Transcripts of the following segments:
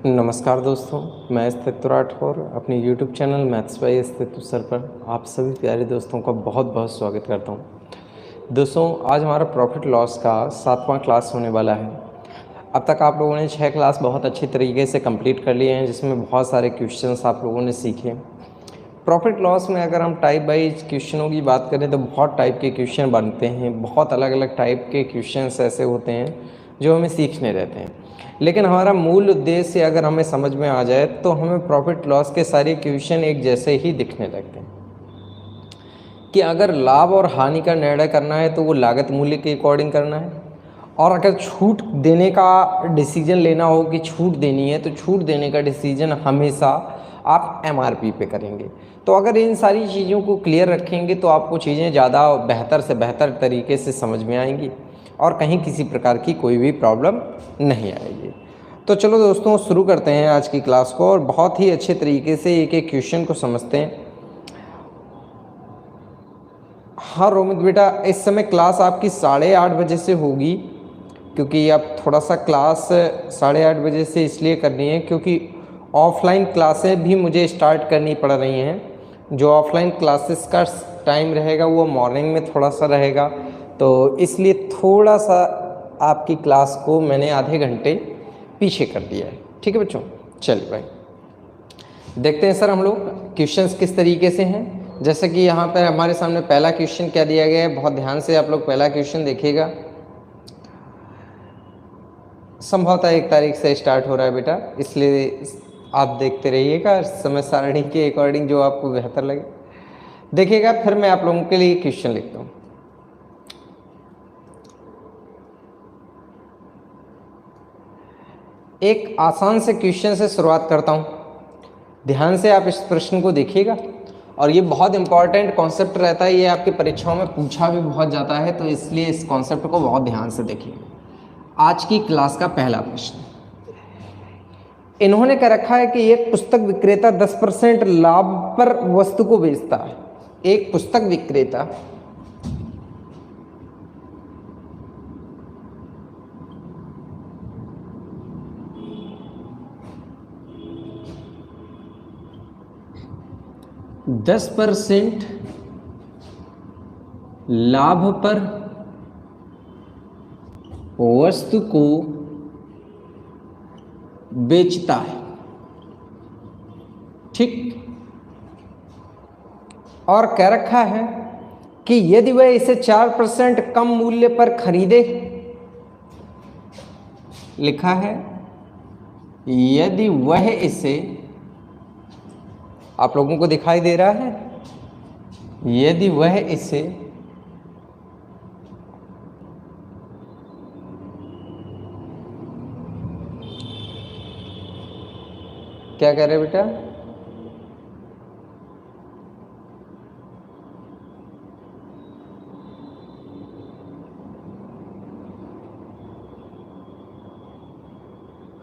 नमस्कार दोस्तों, मैं अस्तित्व राठौर अपने YouTube चैनल मैथ्स बाय अस्तित्व सर पर आप सभी प्यारे दोस्तों का बहुत बहुत स्वागत करता हूं। दोस्तों, आज हमारा प्रॉफिट लॉस का 7वां क्लास होने वाला है। अब तक आप लोगों ने 6 क्लास बहुत अच्छी तरीके से कंप्लीट कर लिए हैं, जिसमें बहुत सारे क्वेश्चंस आप लोगों ने सीखे। प्रॉफिट लॉस में अगर हम टाइप वाइज क्वेश्चनों की बात करें तो बहुत टाइप के क्वेश्चन बनते हैं, बहुत अलग अलग टाइप के क्वेश्चंस ऐसे होते हैं जो हमें सीखने रहते हैं। लेकिन हमारा मूल उद्देश्य अगर हमें समझ में आ जाए तो हमें प्रॉफिट लॉस के सारे क्वेश्चन एक जैसे ही दिखने लगते हैं कि अगर लाभ और हानि का निर्णय करना है तो वो लागत मूल्य के अकॉर्डिंग करना है, और अगर छूट देने का डिसीजन लेना हो कि छूट देनी है तो छूट देने का डिसीजन हमेशा आप एमआरपी पे करेंगे। तो अगर इन सारी चीज़ों को क्लियर रखेंगे तो आपको चीज़ें ज़्यादा बेहतर से बेहतर तरीके से समझ में आएंगी और कहीं किसी प्रकार की कोई भी प्रॉब्लम नहीं आएगी। तो चलो दोस्तों, शुरू करते हैं आज की क्लास को और बहुत ही अच्छे तरीके से एक एक क्वेश्चन को समझते हैं। हाँ रोमित बेटा, इस समय क्लास आपकी 8:30 बजे से होगी, क्योंकि अब थोड़ा सा क्लास 8:30 बजे से इसलिए करनी है क्योंकि ऑफलाइन क्लासें भी मुझे स्टार्ट करनी पड़ रही हैं। जो ऑफलाइन क्लासेस का टाइम रहेगा वो मॉर्निंग में थोड़ा सा रहेगा, तो इसलिए थोड़ा सा आपकी क्लास को मैंने आधे घंटे पीछे कर दिया है। ठीक है बच्चों, चलिए भाई देखते हैं सर हम लोग क्वेश्चंस किस तरीके से हैं। जैसे कि यहाँ पर हमारे सामने पहला क्वेश्चन क्या दिया गया है, बहुत ध्यान से आप लोग पहला क्वेश्चन देखिएगा। संभवतः 1 तारीख से स्टार्ट हो रहा है बेटा, इसलिए आप देखते रहिएगा समय सारणी के अकॉर्डिंग जो आपको बेहतर लगे देखिएगा। फिर मैं आप लोगों के लिए क्वेश्चन लिखता हूँ। एक आसान से क्वेश्चन से शुरुआत करता हूँ, ध्यान से आप इस प्रश्न को देखिएगा। और ये बहुत इंपॉर्टेंट कॉन्सेप्ट रहता है, ये आपकी परीक्षाओं में पूछा भी बहुत जाता है, तो इसलिए इस कॉन्सेप्ट को बहुत ध्यान से देखिए। आज की क्लास का पहला प्रश्न इन्होंने कह रखा है कि एक पुस्तक विक्रेता 10% लाभ पर वस्तु को बेचता है। एक पुस्तक विक्रेता %10 लाभ पर वस्तु को बेचता है, ठीक। और कह रखा है कि यदि वह इसे 4% कम मूल्य पर खरीदे, लिखा है यदि वह इसे, आप लोगों को दिखाई दे रहा है, यदि वह इसे क्या कह रहे बेटा,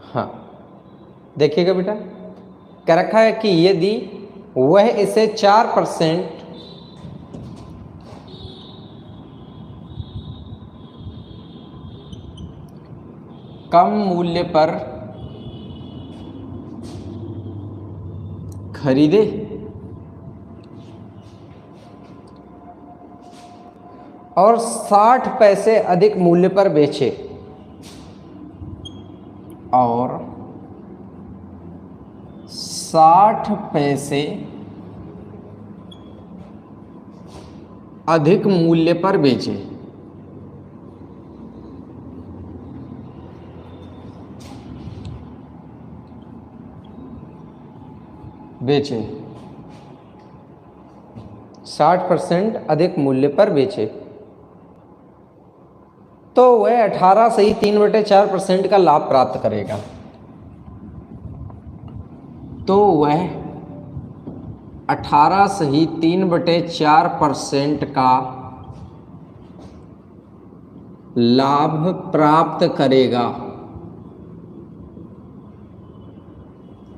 हाँ देखिएगा बेटा, कह रखा है कि यदि वह इसे 4% कम मूल्य पर खरीदे और 60 पैसे अधिक मूल्य पर बेचे, और 60 पैसे अधिक मूल्य पर बेचे, बेचे 60% अधिक मूल्य पर बेचे, तो वह 18 से ही 3/4% का लाभ प्राप्त करेगा। तो वह 18 से ही 3/4% का लाभ प्राप्त करेगा,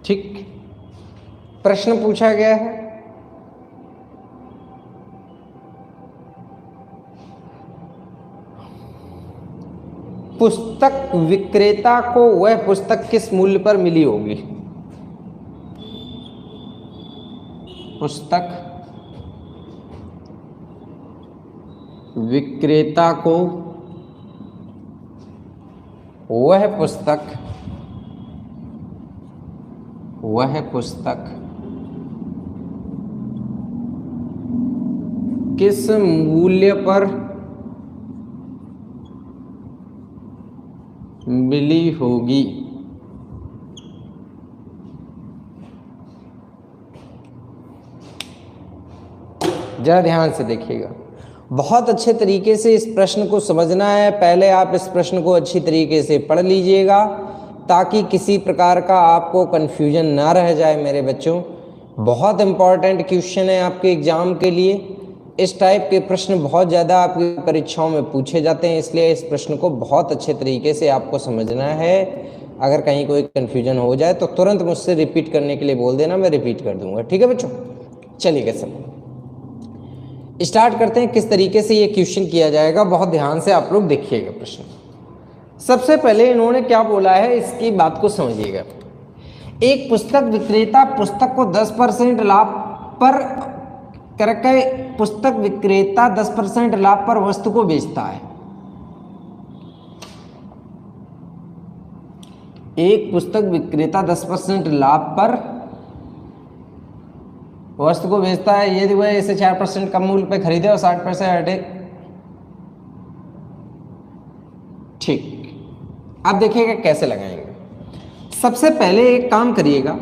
ठीक। प्रश्न पूछा गया है पुस्तक विक्रेता को वह पुस्तक किस मूल्य पर मिली होगी? पुस्तक विक्रेता को वह पुस्तक किस मूल्य पर मिली होगी? जरा ध्यान से देखिएगा, बहुत अच्छे तरीके से इस प्रश्न को समझना है। पहले आप इस प्रश्न को अच्छी तरीके से पढ़ लीजिएगा ताकि किसी प्रकार का आपको कन्फ्यूजन ना रह जाए मेरे बच्चों। बहुत इंपॉर्टेंट क्वेश्चन है आपके एग्जाम के लिए। इस टाइप के प्रश्न बहुत ज़्यादा आपकी परीक्षाओं में पूछे जाते हैं, इसलिए इस प्रश्न को बहुत अच्छे तरीके से आपको समझना है। अगर कहीं कोई कन्फ्यूजन हो जाए तो तुरंत मुझसे रिपीट करने के लिए बोल देना, मैं रिपीट कर दूंगा। ठीक है बच्चों, चलिए सब स्टार्ट करते हैं किस तरीके से ये क्वेश्चन किया जाएगा। बहुत ध्यान से आप लोग देखिएगा प्रश्न। सबसे पहले इन्होंने क्या बोला है, इसकी बात को समझिएगा। एक पुस्तक विक्रेता पुस्तक को 10% लाभ पर करके पुस्तक विक्रेता 10% लाभ पर वस्तु को बेचता है। एक पुस्तक विक्रेता 10% लाभ पर वस्तु को बेचता है। यदि वह इसे 4% कम मूल्य पे खरीदे और 60 पैसे हटे। ठीक, अब देखिएगा कैसे लगाएंगे। सबसे पहले एक काम करिएगा,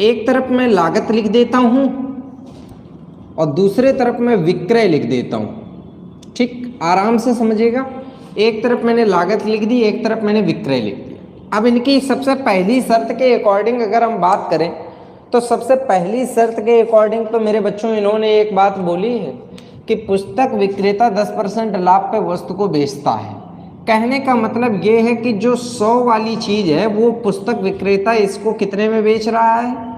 एक तरफ मैं लागत लिख देता हूं और दूसरे तरफ मैं विक्रय लिख देता हूं। ठीक, आराम से समझिएगा। एक तरफ मैंने लागत लिख दी, एक तरफ मैंने विक्रय लिख दिया। अब इनकी सबसे पहली शर्त के अकॉर्डिंग अगर हम बात करें तो सबसे पहली शर्त के अकॉर्डिंग तो मेरे बच्चों इन्होंने एक बात बोली है कि पुस्तक विक्रेता 10% लाभ पे वस्तु को बेचता है। कहने का मतलब ये है कि जो 100 वाली चीज है वो पुस्तक विक्रेता इसको कितने में बेच रहा है?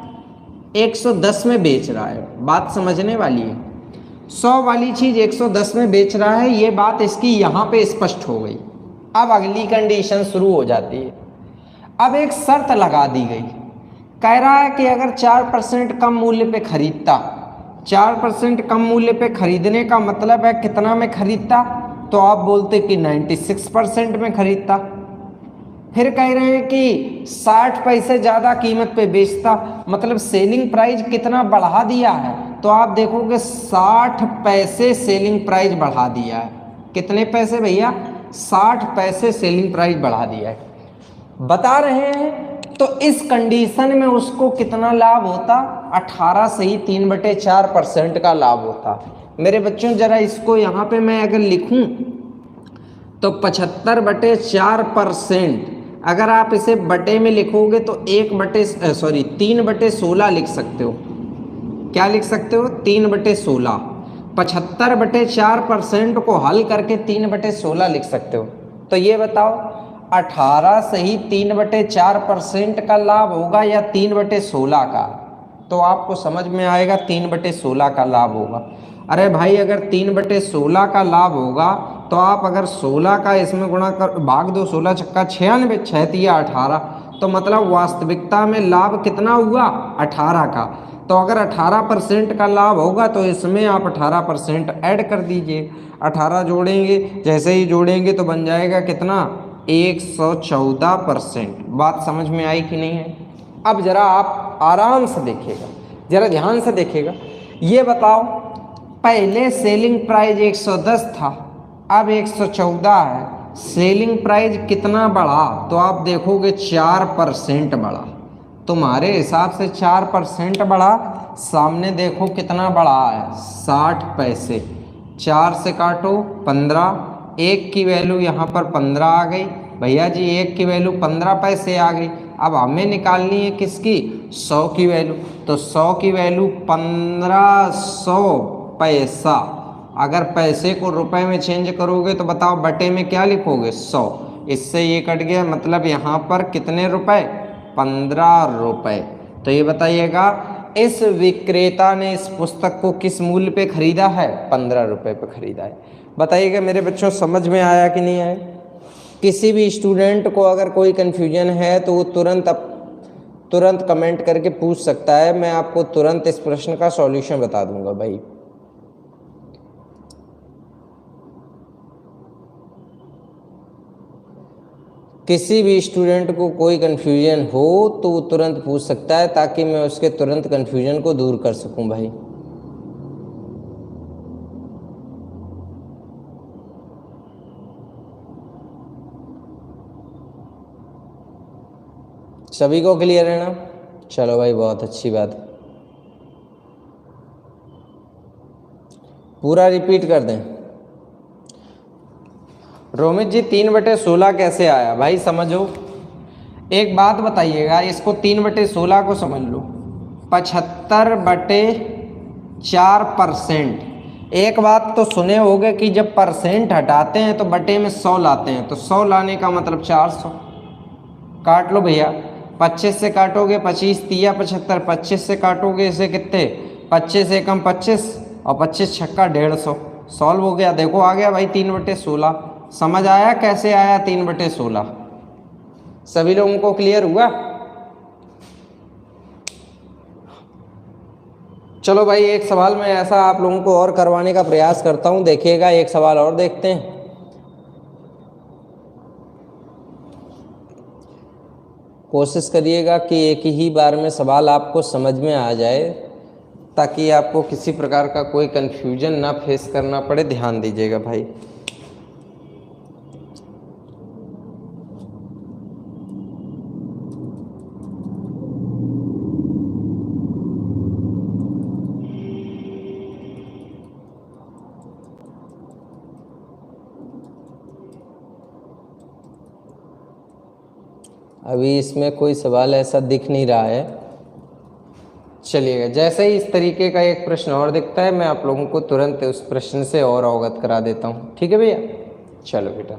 110 में बेच रहा है। बात समझने वाली है। 100 वाली चीज 110 में बेच रहा है, ये बात इसकी यहाँ पे स्पष्ट हो गई। अब अगली कंडीशन शुरू हो जाती है। अब एक शर्त लगा दी गई, कह रहा है कि अगर 4% कम मूल्य पे खरीदता, 4% कम मूल्य पे खरीदने का मतलब है कितना में खरीदता? तो आप बोलते कि 96% में खरीदता। फिर कह रहे हैं कि 60 पैसे ज़्यादा कीमत पे बेचता, मतलब सेलिंग प्राइस कितना बढ़ा दिया है? तो आप देखोगे 60 पैसे सेलिंग प्राइस बढ़ा दिया है। कितने पैसे भैया? 60 पैसे सेलिंग प्राइस बढ़ा दिया है बता रहे हैं। तो इस कंडीशन में उसको कितना लाभ होता? 18 से ही 3/4% का लाभ होता। मेरे बच्चों जरा इसको यहाँ पे मैं अगर लिखूं तो 75/4%, अगर आप इसे बटे में लिखोगे तो 3/16 लिख सकते हो। क्या लिख सकते हो? 3/16। 75/4% को हल करके 3/16 लिख सकते हो। तो ये बताओ 18 से ही 3/4% का लाभ होगा या 3/16 का? तो आपको समझ में आएगा 3/16 का लाभ होगा। अरे भाई अगर 3/16 का लाभ होगा तो आप अगर 16 का इसमें गुणा कर भाग दो, 16 छक्का 96, 6 या 18, तो मतलब वास्तविकता में लाभ कितना हुआ? 18 का। तो अगर 18% का लाभ होगा तो इसमें आप 18% ऐड कर दीजिए। 18 जोड़ेंगे, जैसे ही जोड़ेंगे तो बन जाएगा कितना? 114%। बात समझ में आई कि नहीं है? अब जरा आप आराम से देखिएगा, जरा ध्यान से देखिएगा। ये बताओ पहले सेलिंग प्राइस 110 था, अब 114 है। सेलिंग प्राइस कितना बढ़ा? तो आप देखोगे 4% बढ़ा। तुम्हारे हिसाब से 4% बढ़ा, सामने देखो कितना बढ़ा है? 60 पैसे। 4 से काटो 15, 1 की वैल्यू यहाँ पर 15 आ गई। भैया जी 1 की वैल्यू 15 पैसे आ गई। अब हमें निकालनी है किसकी? 100 की वैल्यू। तो 100 की वैल्यू 1500 पैसा। अगर पैसे को रुपए में चेंज करोगे तो बताओ बटे में क्या लिखोगे? 100। इससे ये कट गया, मतलब यहाँ पर कितने रुपए? 15 रुपए। तो ये बताइएगा इस विक्रेता ने इस पुस्तक को किस मूल्य पे खरीदा है? 15 रुपए पे खरीदा है। बताइएगा मेरे बच्चों समझ में आया कि नहीं आया? किसी भी स्टूडेंट को अगर कोई कन्फ्यूजन है तो वो तुरंत कमेंट करके पूछ सकता है, मैं आपको तुरंत इस प्रश्न का सॉल्यूशन बता दूंगा भाई। किसी भी स्टूडेंट को कोई कन्फ्यूजन हो तो वो तुरंत पूछ सकता है, ताकि मैं उसके तुरंत कन्फ्यूजन को दूर कर सकूं भाई। सभी को क्लियर है ना? चलो भाई, बहुत अच्छी बात। पूरा रिपीट कर दें। रोमित जी 3/16 कैसे आया? भाई समझो, एक बात बताइएगा, इसको 3/16 को समझ लो। 75/4%। एक बात तो सुने होगे कि जब परसेंट हटाते हैं तो बटे में 100 लाते हैं, तो 100 लाने का मतलब 400। काट लो भैया, 25 से काटोगे 25 तिया 75, 25 से काटोगे इसे कितने, 25 एकम 25 और 25 छक्का 150। सॉल्व हो गया। देखो आ गया भाई 3/16। समझ आया कैसे आया 3/16? सभी लोगों को क्लियर हुआ? चलो भाई, एक सवाल मैं ऐसा आप लोगों को और करवाने का प्रयास करता हूं, देखिएगा। एक सवाल और देखते हैं। कोशिश करिएगा कि एक ही बार में सवाल आपको समझ में आ जाए, ताकि आपको किसी प्रकार का कोई कंफ्यूजन ना फेस करना पड़े। ध्यान दीजिएगा भाई। अभी इसमें कोई सवाल ऐसा दिख नहीं रहा है। चलिएगा, जैसे ही इस तरीके का एक प्रश्न और दिखता है, मैं आप लोगों को तुरंत उस प्रश्न से और अवगत करा देता हूँ। ठीक है भैया? चलो बेटा,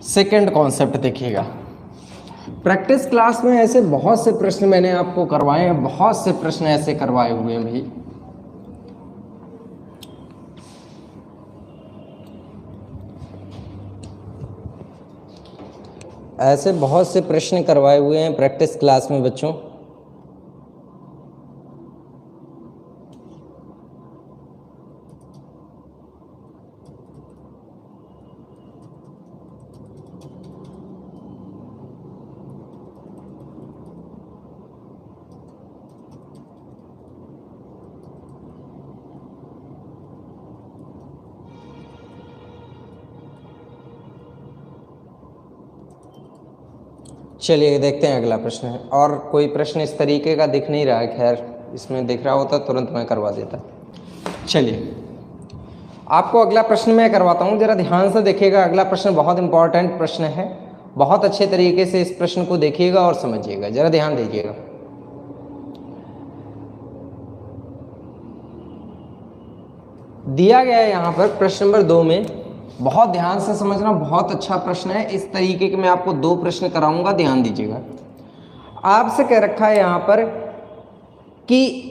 सेकंड कॉन्सेप्ट देखिएगा। प्रैक्टिस क्लास में ऐसे बहुत से प्रश्न मैंने आपको करवाए हैं, बहुत से प्रश्न ऐसे करवाए हुए हैं भाई। ऐसे बहुत से प्रश्न करवाए हुए हैं प्रैक्टिस क्लास में बच्चों। चलिए देखते हैं अगला प्रश्न है। और कोई प्रश्न इस तरीके का दिख नहीं रहा है, खैर इसमें दिख रहा होता तुरंत मैं करवा देता। चलिए, आपको अगला प्रश्न मैं करवाता हूँ, जरा ध्यान से देखिएगा। अगला प्रश्न बहुत इंपॉर्टेंट प्रश्न है, बहुत अच्छे तरीके से इस प्रश्न को देखिएगा और समझिएगा। जरा ध्यान दीजिएगा। दिया गया है यहाँ पर प्रश्न नंबर 2 में, बहुत ध्यान से समझना, बहुत अच्छा प्रश्न है। इस तरीके के मैं आपको 2 प्रश्न कराऊंगा, ध्यान दीजिएगा। आपसे कह रखा है यहाँ पर कि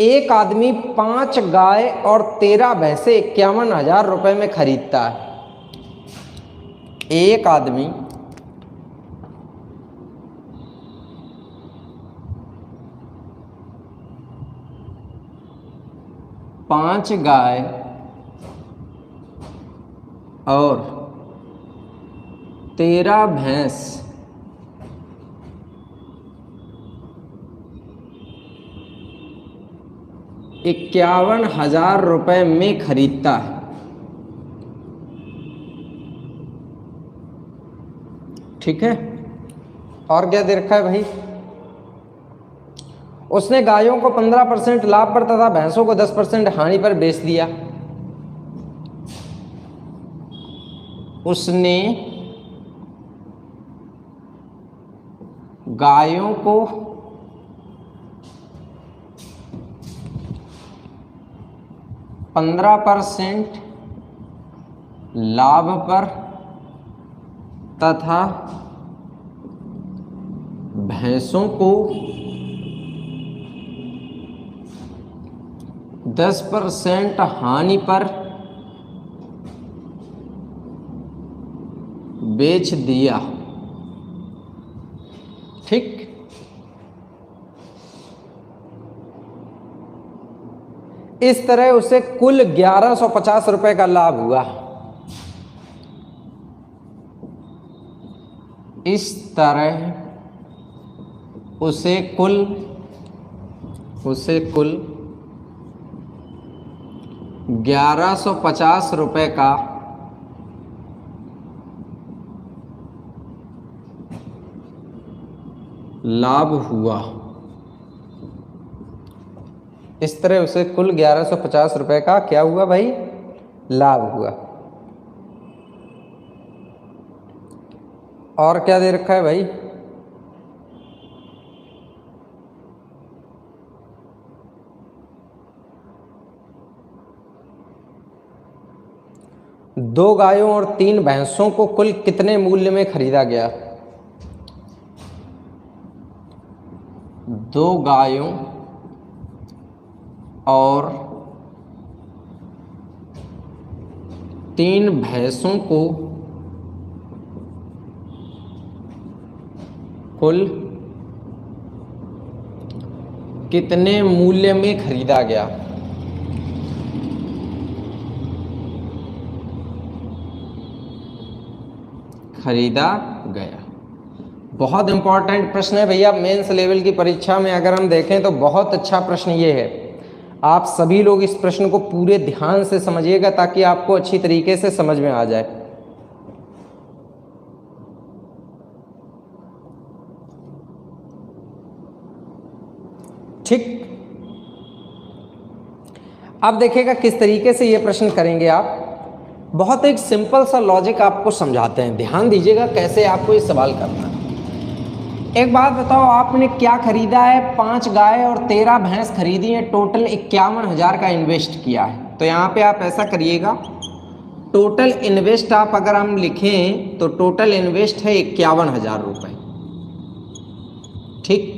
एक आदमी 5 गाय और 13 भैंसे 51,000 रुपए में खरीदता है। एक आदमी 5 गाय और 13 भैंस 51,000 रुपए में खरीदता है। ठीक है? और क्या दे रखा है भाई? उसने गायों को 15% लाभ पर तथा भैंसों को 10% हानि पर बेच दिया। उसने गायों को 15% लाभ पर तथा भैंसों को 10% हानि पर बेच दिया, ठीक। इस तरह उसे कुल 1150 रुपए का लाभ हुआ। इस तरह उसे कुल 1150 रुपए का लाभ हुआ। इस तरह उसे कुल 1150 रुपए का क्या हुआ भाई, लाभ हुआ। और क्या दे रखा है भाई, दो गायों और 3 भैंसों को कुल कितने मूल्य में खरीदा गया। 2 गायों और 3 भैंसों को कुल कितने मूल्य में खरीदा गया। खरीदा गया। बहुत इंपॉर्टेंट प्रश्न है भैया, मेंस लेवल की परीक्षा में अगर हम देखें तो बहुत अच्छा प्रश्न ये है। आप सभी लोग इस प्रश्न को पूरे ध्यान से समझिएगा ताकि आपको अच्छी तरीके से समझ में आ जाए। ठीक, अब देखिएगा किस तरीके से ये प्रश्न करेंगे आप। बहुत एक सिंपल सा लॉजिक आपको समझाते हैं, ध्यान दीजिएगा कैसे आपको ये सवाल करना है। एक बात बताओ, आपने क्या खरीदा है, 5 गाय और 13 भैंस खरीदी है, टोटल 51,000 का इन्वेस्ट किया है। तो यहाँ पे आप ऐसा करिएगा, टोटल इन्वेस्ट आप अगर हम लिखें तो टोटल इन्वेस्ट है 51,000 रुपये, ठीक।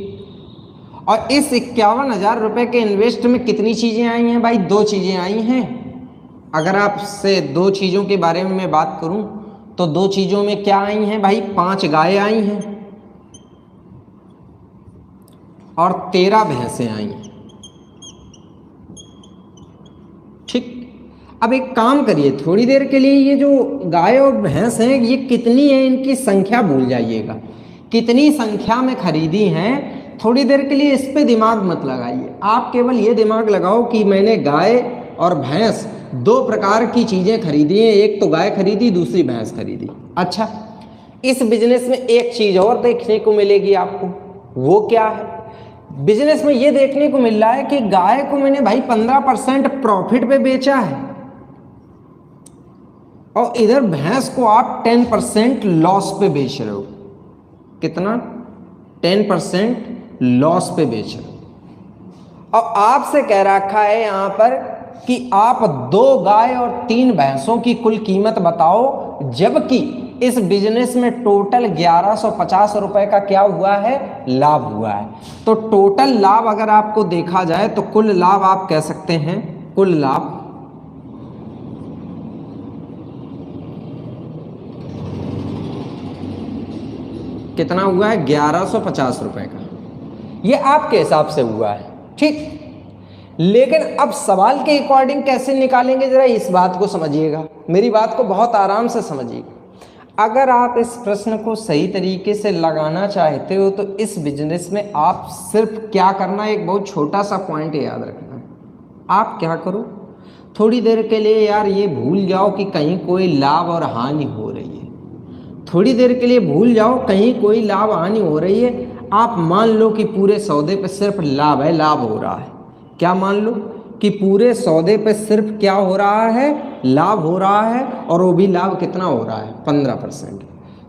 और इस 51,000 रुपये के इन्वेस्ट में कितनी चीज़ें आई हैं भाई, 2 चीज़ें आई हैं। अगर आपसे 2 चीज़ों के बारे में मैं बात करूं तो 2 चीज़ों में क्या आई हैं भाई, 5 गायें आई हैं और 13 भैंसें आई हैं, ठीक। अब एक काम करिए, थोड़ी देर के लिए ये जो गाय और भैंस हैं ये कितनी है इनकी संख्या भूल जाइएगा, कितनी संख्या में खरीदी हैं। थोड़ी देर के लिए इस पे दिमाग मत लगाइए, आप केवल ये दिमाग लगाओ कि मैंने गाय और भैंस 2 प्रकार की चीज़ें खरीदी हैं, एक तो गाय खरीदी, दूसरी भैंस खरीदी। अच्छा, इस बिजनेस में एक चीज़ और देखने को मिलेगी आपको, वो क्या है, बिजनेस में ये देखने को मिल रहा है कि गाय को मैंने भाई 15% प्रॉफिट पे बेचा है और इधर भैंस को आप 10% लॉस पे बेच रहे हो। कितना, 10% लॉस पे बेच रहे हो। और आपसे कह रखा है यहां पर कि आप 2 गाय और 3 भैंसों की कुल कीमत बताओ, जबकि इस बिजनेस में टोटल 1150 रुपए का क्या हुआ है, लाभ हुआ है। तो टोटल लाभ अगर आपको देखा जाए तो कुल लाभ आप कह सकते हैं, कुल लाभ कितना हुआ है, 1150 रुपए का। ये आपके हिसाब से हुआ है, ठीक। लेकिन अब सवाल के अकॉर्डिंग कैसे निकालेंगे, जरा इस बात को समझिएगा, मेरी बात को बहुत आराम से समझिएगा। अगर आप इस प्रश्न को सही तरीके से लगाना चाहते हो तो इस बिजनेस में आप सिर्फ क्या करना है, एक बहुत छोटा सा पॉइंट याद रखना है। आप क्या करो, थोड़ी देर के लिए यार ये भूल जाओ कि कहीं कोई लाभ और हानि हो रही है, थोड़ी देर के लिए भूल जाओ कहीं कोई लाभ हानि हो रही है। आप मान लो कि पूरे सौदे पे सिर्फ लाभ है, लाभ हो रहा है। क्या मान लो कि पूरे सौदे पे सिर्फ क्या हो रहा है, लाभ हो रहा है, और वो भी लाभ कितना हो रहा है, 15%।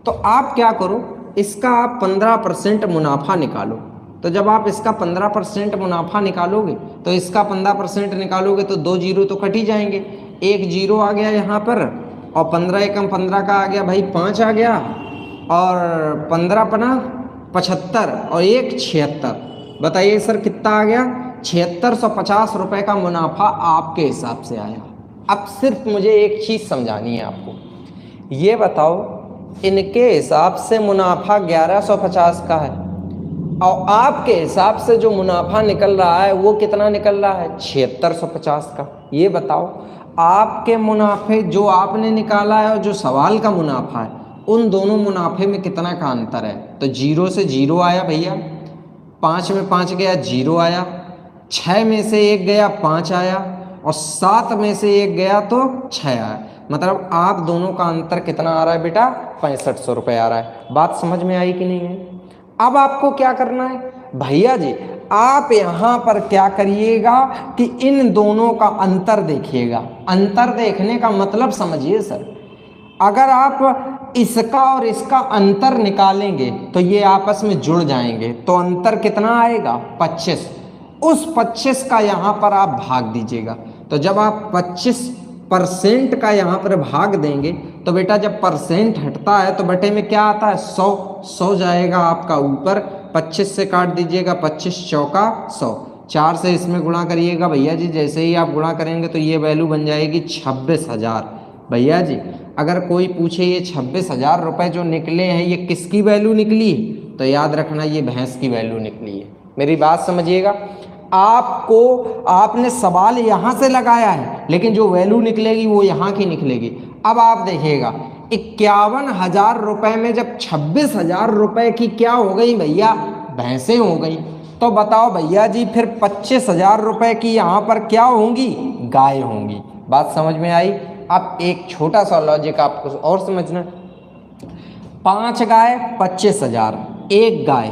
तो आप क्या करो, इसका आप 15% मुनाफा निकालो। तो जब आप इसका 15% मुनाफा निकालोगे तो इसका 15% निकालोगे तो 2 जीरो तो कट ही जाएंगे, 1 जीरो आ गया यहाँ पर, और 15 एकम 15 का आ गया भाई 5 आ गया, और 15 पना 75 और 1 76। बताइए सर कितना आ गया, 7650 रुपये का मुनाफा आपके हिसाब से आया। अब सिर्फ मुझे एक चीज़ समझानी है आपको, ये बताओ इनके हिसाब से मुनाफा 1150 का है और आपके हिसाब से जो मुनाफा निकल रहा है वो कितना निकल रहा है? 7650 का। ये बताओ आपके मुनाफे जो आपने निकाला है और जो सवाल का मुनाफा है, उन दोनों मुनाफे में कितना का अंतर है? तो 0 से 0 आया भैया, 5 में 5 गया 0 आया, 6 में से 1 गया 5 आया और 7 में से 1 गया तो 6 आया। मतलब आप दोनों का अंतर कितना आ रहा है बेटा? 6500 रुपये आ रहा है। बात समझ में आई कि नहीं है? अब आपको क्या करना है भैया जी, आप यहाँ पर क्या करिएगा कि इन दोनों का अंतर देखिएगा। अंतर देखने का मतलब समझिए सर, अगर आप इसका और इसका अंतर निकालेंगे तो ये आपस में जुड़ जाएंगे, तो अंतर कितना आएगा? 25। उस 25 का यहाँ पर आप भाग दीजिएगा। तो जब आप 25% का यहाँ पर भाग देंगे तो बेटा जब परसेंट हटता है तो बटे में क्या आता है? 100 जाएगा आपका ऊपर। 25 से काट दीजिएगा, 25 चौका 100। 4 से इसमें गुणा करिएगा भैया जी, जैसे ही आप गुणा करेंगे तो ये वैल्यू बन जाएगी 26,000। भैया जी अगर कोई पूछे ये 26,000 रुपये जो निकले हैं ये किसकी वैल्यू निकली है, तो याद रखना ये भैंस की वैल्यू निकली है। मेरी बात समझिएगा, आपने सवाल यहाँ से लगाया है लेकिन जो वैल्यू निकलेगी वो यहाँ की निकलेगी। अब आप देखिएगा 51,000 रुपये में जब 26,000 रुपये की क्या हो गई भैया? भैंसें हो गई। तो बताओ भैया जी फिर 25,000 रुपये की यहाँ पर क्या होंगी? गाय होंगी। बात समझ में आई? अब एक छोटा सा लॉजिक आपको और समझना, 5 गाय 25,000, एक गाय,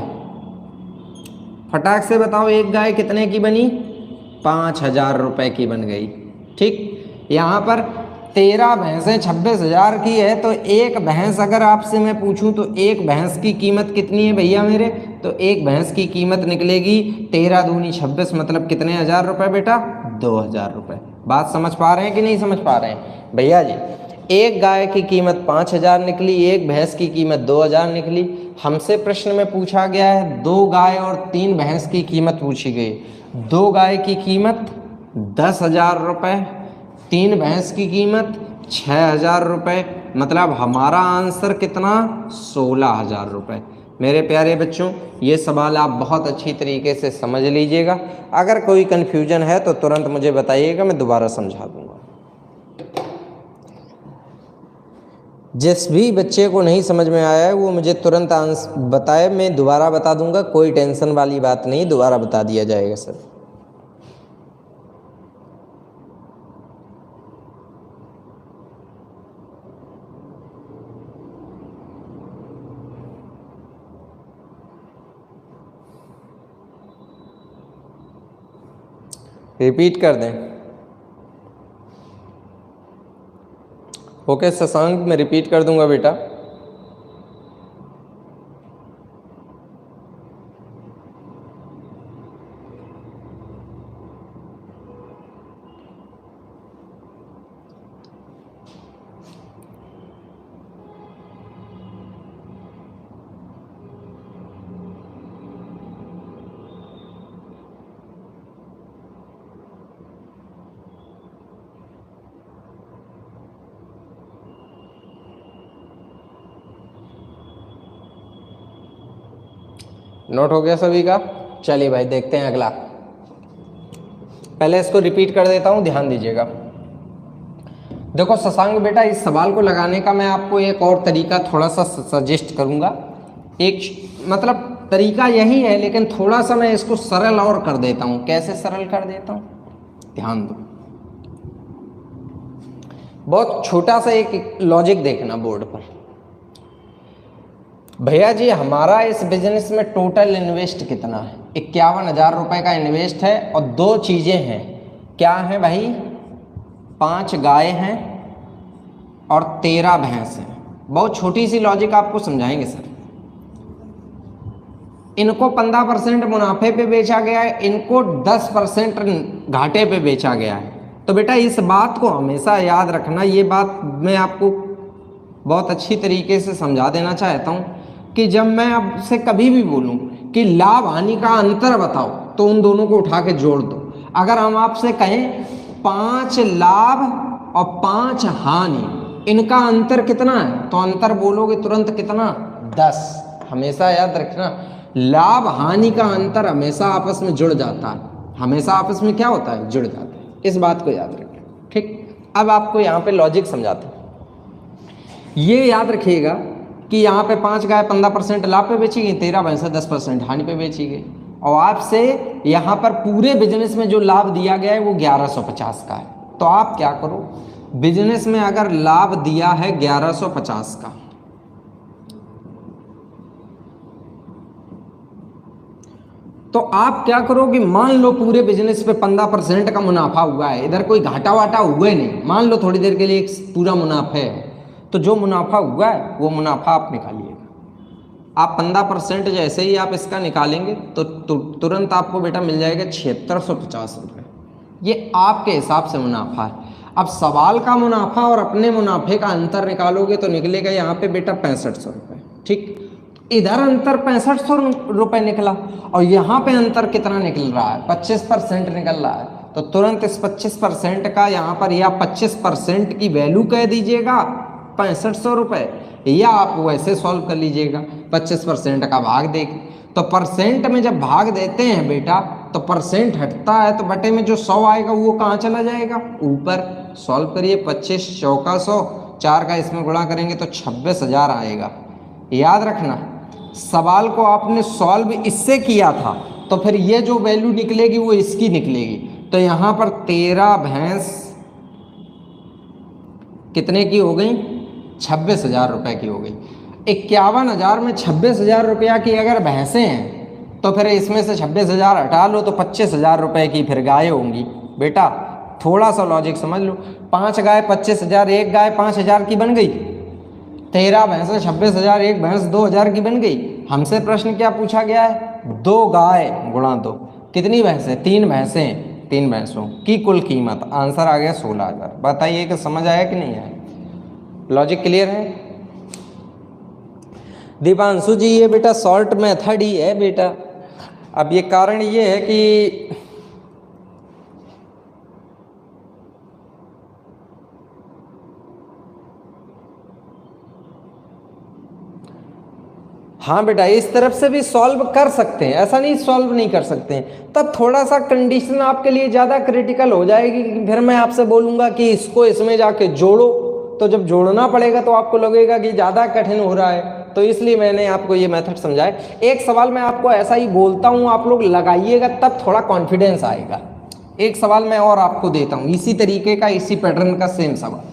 फटाक से बताओ एक गाय कितने की बनी? 5,000 रुपये की बन गई। ठीक, यहाँ पर 13 भैंसें 26,000 की है, तो एक भैंस अगर आपसे मैं पूछूं तो एक भैंस की कीमत कितनी है भैया मेरे? तो एक भैंस की कीमत निकलेगी 13 दूनी 26, मतलब कितने हज़ार रुपये बेटा? 2,000 रुपये। बात समझ पा रहे हैं कि नहीं समझ पा रहे हैं भैया जी? एक गाय की कीमत 5,000 निकली, एक भैंस की कीमत 2,000 निकली। हमसे प्रश्न में पूछा गया है 2 गाय और 3 भैंस की कीमत पूछी गई। 2 गाय की कीमत 10,000 रुपये, 3 भैंस की कीमत 6,000 रुपये, मतलब हमारा आंसर कितना? 16,000 रुपये। मेरे प्यारे बच्चों ये सवाल आप बहुत अच्छी तरीके से समझ लीजिएगा। अगर कोई कन्फ्यूजन है तो तुरंत मुझे बताइएगा, मैं दोबारा समझा दूंगा। जिस भी बच्चे को नहीं समझ में आया है वो मुझे तुरंत आंसर बताए, मैं दोबारा बता दूंगा। कोई टेंशन वाली बात नहीं, दोबारा बता दिया जाएगा सर। रिपीट कर दें? ओके शशांक, मैं रिपीट कर दूंगा बेटा। नोट हो गया सभी का? चलिए भाई देखते हैं अगला। पहले इसको रिपीट कर देता हूं, ध्यान दीजिएगा। देखो शशांक बेटा, इस सवाल को लगाने का मैं आपको एक और तरीका थोड़ा सा सजेस्ट करूंगा। एक मतलब तरीका यही है लेकिन थोड़ा सा मैं इसको सरल और कर देता हूं। कैसे सरल कर देता हूं? ध्यान दो, बहुत छोटा सा एक लॉजिक देखना बोर्ड पर। भैया जी हमारा इस बिजनेस में टोटल इन्वेस्ट कितना है? 51,000 रुपये का इन्वेस्ट है और 2 चीज़ें हैं। क्या हैं भाई? 5 गाय हैं और 13 भैंस हैं। बहुत छोटी सी लॉजिक आपको समझाएंगे सर। इनको 15% मुनाफे पे बेचा गया है, इनको 10% घाटे पे बेचा गया है। तो बेटा इस बात को हमेशा याद रखना, ये बात मैं आपको बहुत अच्छी तरीके से समझा देना चाहता हूँ कि जब मैं आपसे कभी भी बोलूं कि लाभ हानि का अंतर बताओ तो उन दोनों को उठा के जोड़ दो। अगर हम आपसे कहें 5 लाभ और 5 हानि, इनका अंतर कितना है, तो अंतर बोलोगे तुरंत कितना, 10। हमेशा याद रखना, लाभ हानि का अंतर हमेशा आपस में जुड़ जाता है, हमेशा आपस में क्या होता है, जुड़ जाता है। इस बात को याद रखना। ठीक, अब आपको यहाँ पे लॉजिक समझाते हैं। ये याद रखिएगा कि यहाँ पे 5 गाय 15% लाभ पे बेची गई, 13 भैंसें 10% हानि पे बेची गई, और आपसे यहाँ पर पूरे बिजनेस में जो लाभ दिया गया है वो 1150 का है। तो आप क्या करो, बिजनेस में अगर लाभ दिया है 1150 का, तो आप क्या करो कि मान लो पूरे बिजनेस पे 15% का मुनाफा हुआ है, इधर कोई घाटा वाटा हुआ ही नहीं, मान लो थोड़ी देर के लिए एक पूरा मुनाफा है, तो जो मुनाफा हुआ है वो मुनाफा आप निकालिएगा। आप 15% जैसे ही आप इसका निकालेंगे तो तुरंत आपको बेटा मिल जाएगा 7650 रुपये। ये आपके हिसाब से मुनाफा है। अब सवाल का मुनाफा और अपने मुनाफे का अंतर निकालोगे तो निकलेगा यहाँ पे बेटा 6500 रुपये। ठीक, इधर अंतर 6500 रुपये निकला और यहाँ पे अंतर कितना निकल रहा है, 25% निकल रहा है। तो तुरंत इस 25% का यहाँ पर, या 25% की वैल्यू कह दीजिएगा 6500 रुपये, या आप वैसे सॉल्व कर लीजिएगा 25% का भाग देके। तो परसेंट में जब भाग देते हैं बेटा तो परसेंट हटता है, तो बटे में जो 100 आएगा वो कहाँ चला जाएगा, ऊपर। सॉल्व करिए, 25 चौका 100, 4 का इसमें गुणा करेंगे तो 26,000 आएगा। याद रखना, सवाल को आपने सॉल्व इससे किया था तो फिर ये जो वैल्यू निकलेगी वो इसकी निकलेगी। तो यहाँ पर 13 भैंस कितने की हो गई, 26,000 रुपये की हो गई। 51,000 में 26,000 रुपया की अगर भैंसें हैं तो फिर इसमें से 26,000 हटा लो तो 25,000 रुपये की फिर गाय होंगी। बेटा थोड़ा सा लॉजिक समझ लो, 5 गाय 25,000, एक गाय 5,000 की बन गई, 13 भैंसें 26,000, एक भैंस 2,000 की बन गई। हमसे प्रश्न क्या पूछा गया है, 2 गाय गुणा 2, कितनी भैंसें, 3 भैंसें, 3 भैंसों की कुल कीमत, आंसर आ गया 16,000। बताइए कि समझ आया कि नहीं आया, लॉजिक क्लियर है। दीपांशु जी ये बेटा शॉर्ट मेथड ही है बेटा। अब ये कारण ये है कि हाँ बेटा इस तरफ से भी सॉल्व कर सकते हैं, ऐसा नहीं सॉल्व नहीं कर सकते हैं। तब थोड़ा सा कंडीशन आपके लिए ज़्यादा क्रिटिकल हो जाएगी कि फिर मैं आपसे बोलूँगा कि इसको इसमें जाके जोड़ो, तो जब जोड़ना पड़ेगा तो आपको लगेगा कि ज़्यादा कठिन हो रहा है। तो इसलिए मैंने आपको ये मेथड समझाया। एक सवाल मैं आपको ऐसा ही बोलता हूँ, आप लोग लगाइएगा तब थोड़ा कॉन्फिडेंस आएगा। एक सवाल मैं और आपको देता हूँ इसी तरीके का, इसी पैटर्न का सेम सवाल।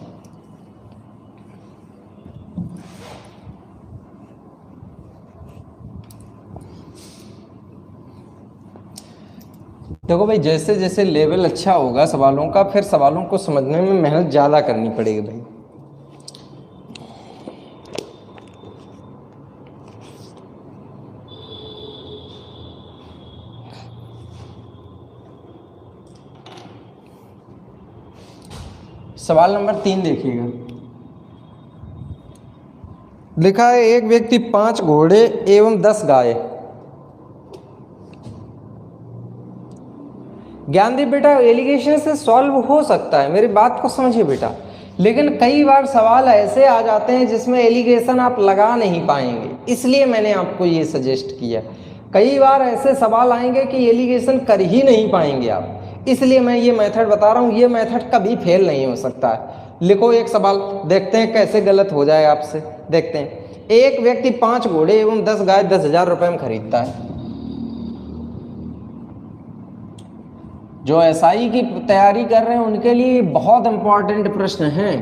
देखो भाई, जैसे जैसे लेवल अच्छा होगा सवालों का, फिर सवालों को समझने में मेहनत ज़्यादा करनी पड़ेगी भाई। सवाल नंबर 3 देखिएगा, लिखा है एक व्यक्ति 5 घोड़े एवं 10 गाय। ज्ञानदीप बेटा एलिगेशन से सॉल्व हो सकता है, मेरी बात को समझिए बेटा, लेकिन कई बार सवाल ऐसे आ जाते हैं जिसमें एलिगेशन आप लगा नहीं पाएंगे, इसलिए मैंने आपको ये सजेस्ट किया। कई बार ऐसे सवाल आएंगे कि एलिगेशन कर ही नहीं पाएंगे आप, इसलिए मैं ये मेथड बता रहा हूँ। ये मेथड कभी फेल नहीं हो सकता है। लिखो एक सवाल, देखते हैं कैसे गलत हो जाए आपसे। देखते हैं, एक व्यक्ति 5 घोड़े एवं 10 गाय 10,000 रुपये में खरीदता है। जो एसआई की तैयारी कर रहे हैं उनके लिए बहुत इंपॉर्टेंट प्रश्न है।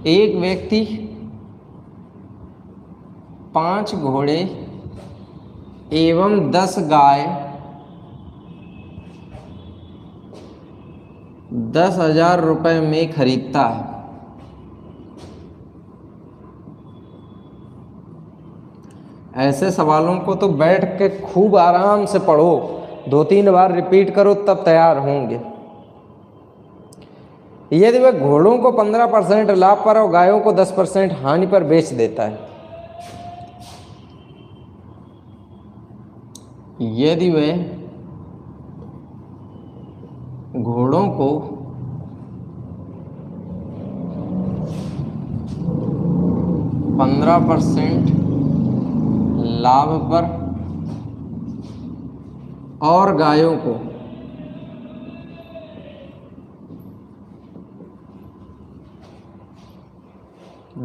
एक व्यक्ति 5 घोड़े एवं 10 गाय 10,000 रुपये में खरीदता है। ऐसे सवालों को तो बैठ के खूब आराम से पढ़ो, 2-3 बार रिपीट करो तब तैयार होंगे। यदि वह घोड़ों को 15% लाभ पर और गायों को 10% हानि पर बेच देता है, यदि वह घोड़ों को 15% लाभ पर और गायों को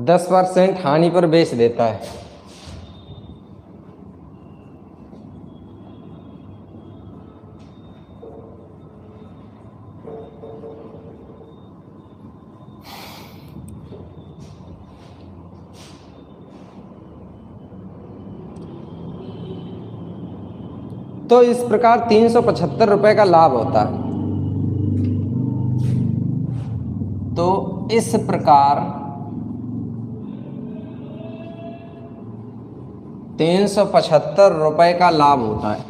10% हानि पर बेच देता है। तो इस प्रकार 375 रुपए का लाभ होता है। तो इस प्रकार 375 रुपए का लाभ होता है।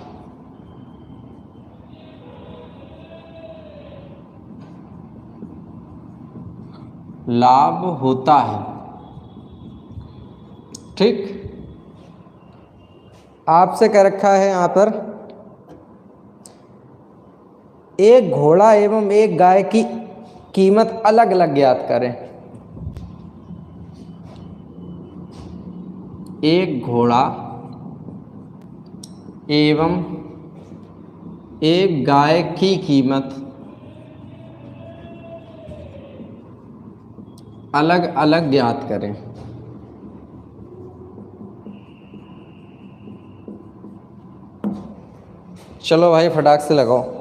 लाभ होता है, ठीक। आपसे कह रखा है यहां पर एक घोड़ा एवं एक गाय की कीमत अलग अलग ज्ञात करें। एक घोड़ा एवं एक गाय की कीमत अलग अलग ज्ञात करें। चलो भाई फटाक से लगाओ।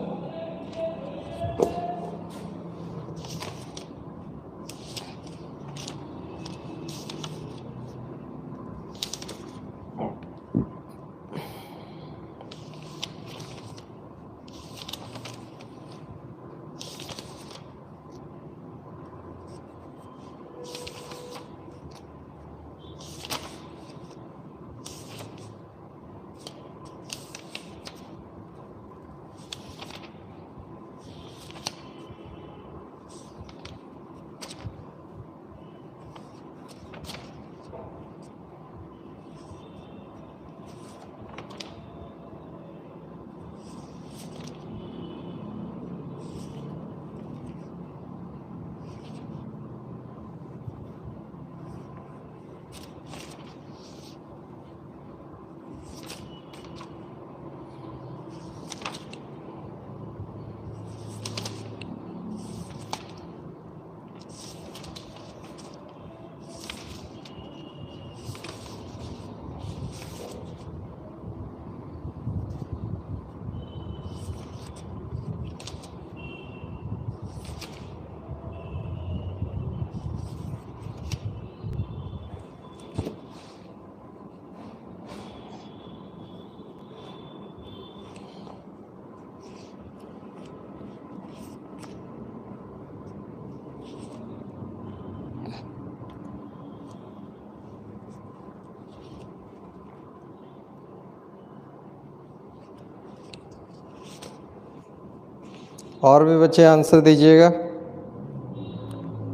और भी बच्चे आंसर दीजिएगा।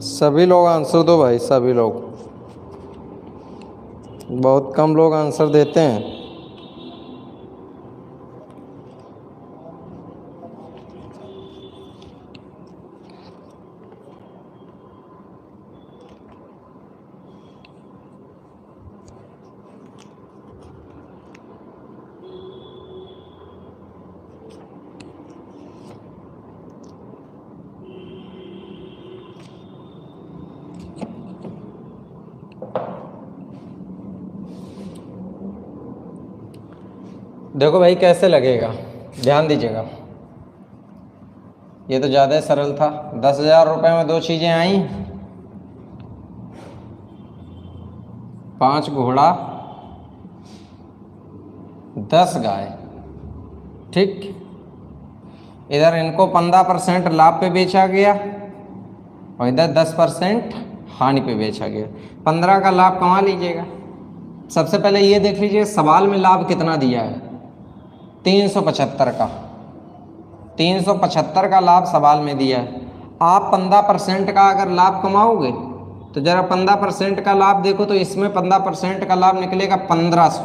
सभी लोग आंसर दो भाई, सभी लोग। बहुत कम लोग आंसर देते हैं। देखो भाई कैसे लगेगा, ध्यान दीजिएगा। ये तो ज़्यादा सरल था। 10,000 रुपये में दो चीज़ें आई, 5 घोड़ा 10 गाय, ठीक। इधर इनको 15% लाभ पे बेचा गया और इधर 10% हानि पे बेचा गया। 15 का लाभ कमा लीजिएगा। सबसे पहले ये देख लीजिए सवाल में लाभ कितना दिया है, 375 का। 375 का लाभ सवाल में दिया है। आप 15% का अगर लाभ कमाओगे तो जरा 15% का लाभ देखो, तो इसमें 15% का लाभ निकलेगा 1500।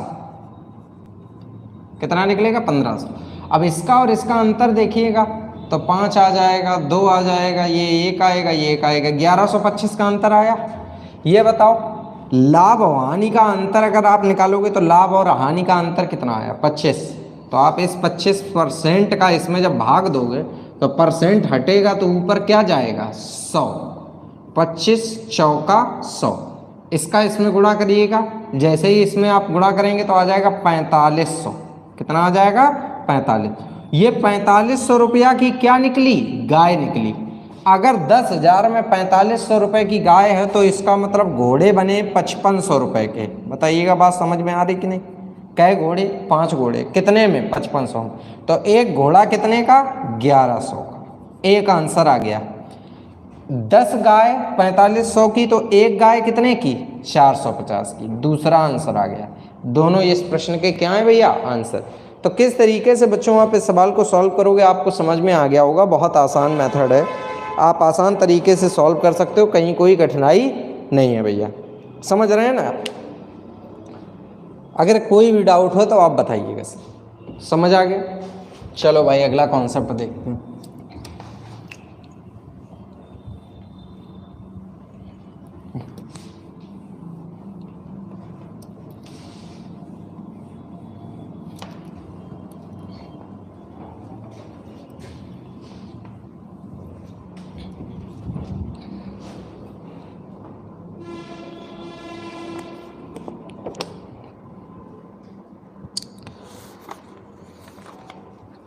कितना निकलेगा? 1500। अब इसका और इसका अंतर देखिएगा तो 5 आ जाएगा, 2 आ जाएगा, ये 1 आएगा, ये 1 आएगा, 1125 का अंतर आया। ये बताओ लाभ और हानि का अंतर अगर आप निकालोगे तो लाभ और हानि का अंतर कितना आया, 25। तो आप इस 25% का इसमें जब भाग दोगे तो परसेंट हटेगा तो ऊपर क्या जाएगा, 100। 25 चौका 100, इसका इसमें गुणा करिएगा। जैसे ही इसमें आप गुणा करेंगे तो आ जाएगा 4500। कितना आ जाएगा, 45। ये 4500 रुपया की क्या निकली, गाय निकली। अगर 10,000 में 4500 रुपये की गाय है तो इसका मतलब घोड़े बने 5500 रुपये के। बताइएगा बात समझ में आ रही कि नहीं। कै घोड़े, 5 घोड़े, कितने में, 5500 में। तो एक घोड़ा कितने का, 1100 का। एक आंसर आ गया। 10 गाय 4500 की तो एक गाय कितने की, 450 की। दूसरा आंसर आ गया। दोनों इस प्रश्न के क्या है भैया, आंसर। तो किस तरीके से बच्चों आप इस सवाल को सॉल्व करोगे आपको समझ में आ गया होगा। बहुत आसान मेथड है, आप आसान तरीके से सॉल्व कर सकते हो, कहीं कोई कठिनाई नहीं है भैया। समझ रहे हैं ना आप। अगर कोई भी डाउट हो तो आप बताइएगा। समझ आ गया। चलो भाई अगला कॉन्सेप्ट देखते हैं।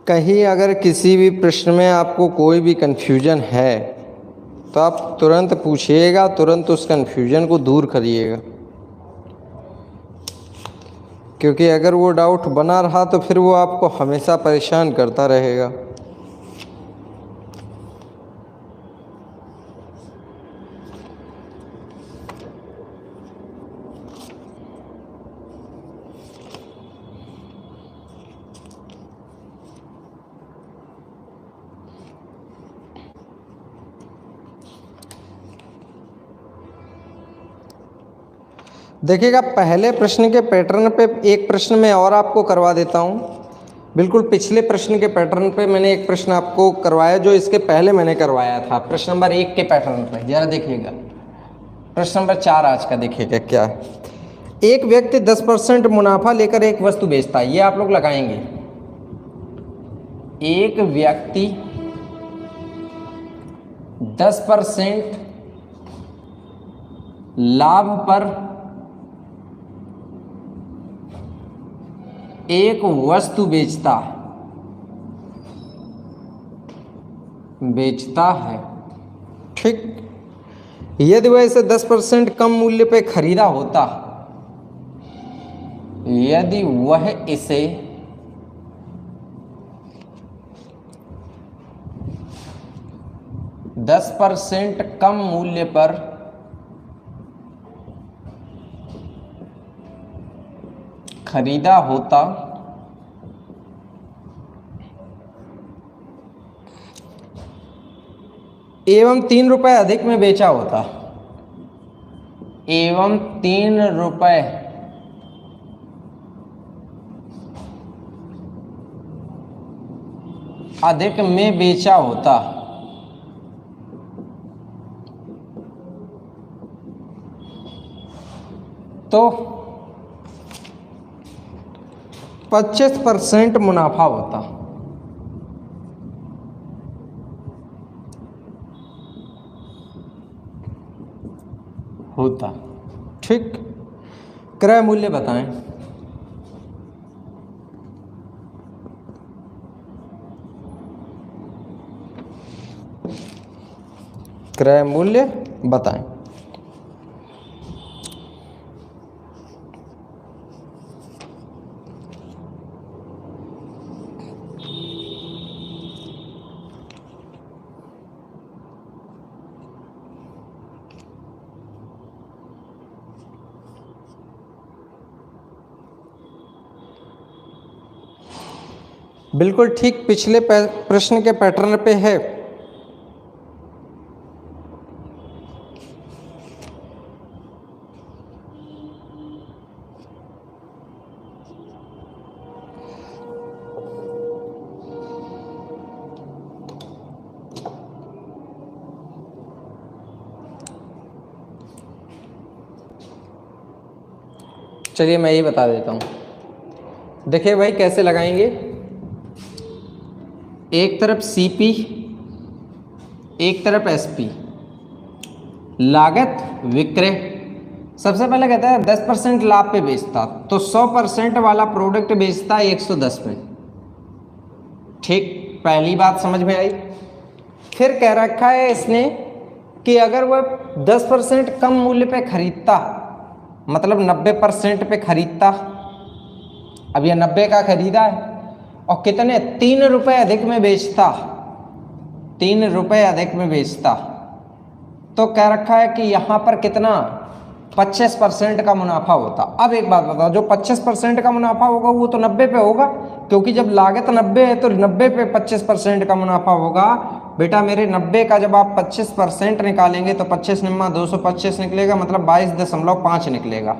कहीं अगर किसी भी प्रश्न में आपको कोई भी कन्फ्यूजन है तो आप तुरंत पूछिएगा, तुरंत उस कन्फ्यूजन को दूर करिएगा। क्योंकि अगर वो डाउट बना रहा तो फिर वो आपको हमेशा परेशान करता रहेगा। देखिएगा पहले प्रश्न के पैटर्न पे एक प्रश्न मैं और आपको करवा देता हूँ। बिल्कुल पिछले प्रश्न के पैटर्न पे मैंने एक प्रश्न आपको करवाया जो इसके पहले मैंने करवाया था। प्रश्न नंबर 1 के पैटर्न पे जरा देखिएगा। प्रश्न नंबर 4 आज का देखिएगा क्या है। एक व्यक्ति 10% मुनाफा लेकर एक वस्तु बेचता है, ये आप लोग लगाएंगे। एक व्यक्ति 10% लाभ पर एक वस्तु बेचता है, ठीक। यदि वह इसे 10% कम मूल्य पे खरीदा होता, यदि वह इसे 10% कम मूल्य पर खरीदा होता एवं 3 रुपए अधिक में बेचा होता, एवं 3 रुपए अधिक में बेचा होता, तो 25% मुनाफा होता, ठीक। क्रय मूल्य बताएं। क्रय मूल्य बताएं। बिल्कुल ठीक, पिछले प्रश्न के पैटर्न पे है। चलिए मैं ये बता देता हूँ। देखिए भाई कैसे लगाएंगे, एक तरफ CP एक तरफ SP, लागत विक्रय। सबसे पहले कहता है 10% लाभ पे बेचता, तो 100% वाला प्रोडक्ट बेचता है 110 में। ठीक, पहली बात समझ में आई। फिर कह रखा है इसने कि अगर वह 10% कम मूल्य पे खरीदता, मतलब 90% पे खरीदता, अब यह 90 का खरीदा है और कितने 3 रुपए अधिक में बेचता, 3 रुपए अधिक में बेचता, तो कह रखा है कि यहां पर कितना 25% का मुनाफा होता। अब एक बात बताओ, जो 25% का मुनाफा होगा वो तो 90 पे होगा, क्योंकि जब लागत 90 है तो 90 पे 25% का मुनाफा होगा। बेटा मेरे 90 का जब आप 25% निकालेंगे तो 25 निम्मा 225 निकलेगा, मतलब 22.5 निकलेगा।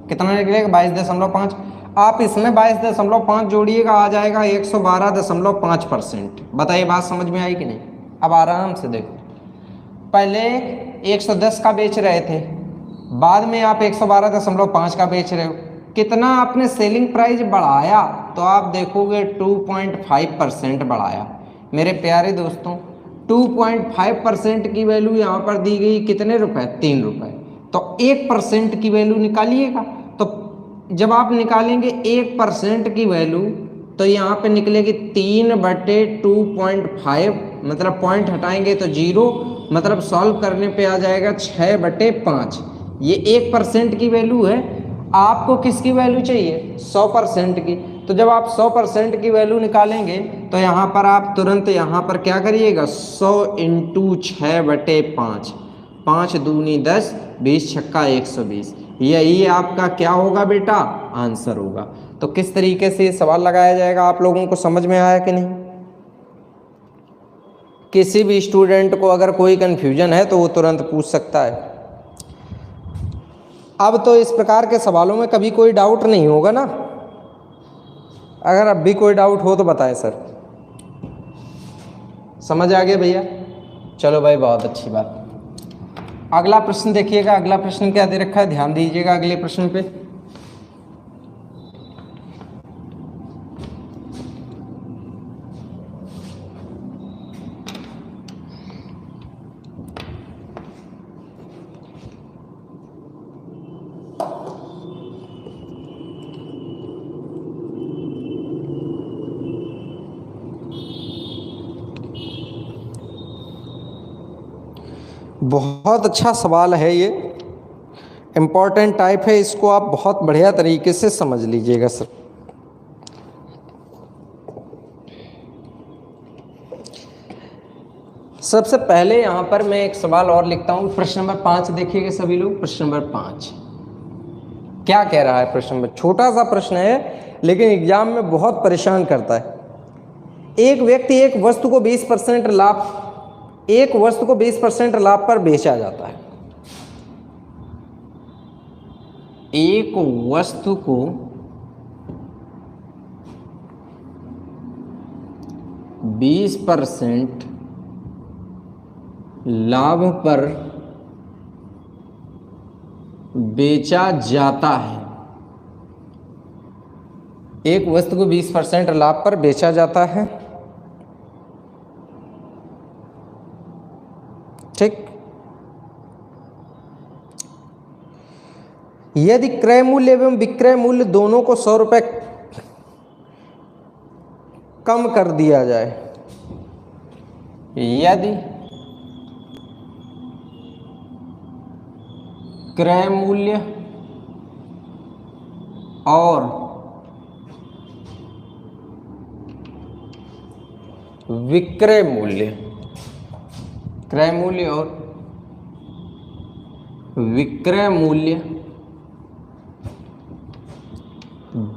कितना निकलेगा? 22.5। आप इसमें 22.5 जोड़िएगा, आ जाएगा 112.5%। बताइए बात समझ में आई कि नहीं? अब आराम से देखो, पहले 110 का बेच रहे थे, बाद में आप 112.5 का बेच रहे हो। कितना आपने सेलिंग प्राइस बढ़ाया? तो आप देखोगे 2.5% बढ़ाया। मेरे प्यारे दोस्तों, 2.5% की वैल्यू यहाँ पर दी गई कितने रुपए? 3 रुपए। तो 1% की वैल्यू निकालिएगा। तो जब आप निकालेंगे 1% की वैल्यू, तो यहाँ पे निकलेगी 3/2.5, मतलब पॉइंट हटाएंगे तो 0, मतलब सॉल्व करने पे आ जाएगा 6/5। ये 1% की वैल्यू है। आपको किसकी वैल्यू चाहिए? 100% की। तो जब आप 100% की वैल्यू निकालेंगे तो यहाँ पर आप तुरंत यहाँ पर क्या करिएगा? 100 × 6/5, 5 दूनी 10, 20 छक्का 120। यही आपका क्या होगा बेटा? आंसर होगा। तो किस तरीके से ये सवाल लगाया जाएगा, आप लोगों को समझ में आया कि नहीं? किसी भी स्टूडेंट को अगर कोई कंफ्यूजन है तो वो तुरंत पूछ सकता है। अब तो इस प्रकार के सवालों में कभी कोई डाउट नहीं होगा ना? अगर अब भी कोई डाउट हो तो बताएं सर। समझ आ गया भैया? चलो भाई, बहुत अच्छी बात। अगला प्रश्न देखिएगा। अगला प्रश्न क्या दे रखा है, ध्यान दीजिएगा अगले प्रश्न पे। बहुत अच्छा सवाल है ये, इम्पॉर्टेंट टाइप है, इसको आप बहुत बढ़िया तरीके से समझ लीजिएगा सर। सबसे पहले यहाँ पर मैं एक सवाल और लिखता हूँ। प्रश्न नंबर 5 देखिएगा सभी लोग। प्रश्न नंबर 5 क्या कह रहा है? प्रश्न नंबर, छोटा सा प्रश्न है लेकिन एग्जाम में बहुत परेशान करता है। एक व्यक्ति एक वस्तु को 20% लाभ पर बेचा जाता है। एक वस्तु को 20% लाभ पर बेचा जाता है। एक वस्तु को 20% लाभ पर बेचा जाता है। ठीक, यदि क्रय मूल्य एवं विक्रय मूल्य दोनों को 100 रुपए कम कर दिया जाए, यदि क्रय मूल्य और विक्रय मूल्य, क्रय मूल्य और विक्रय मूल्य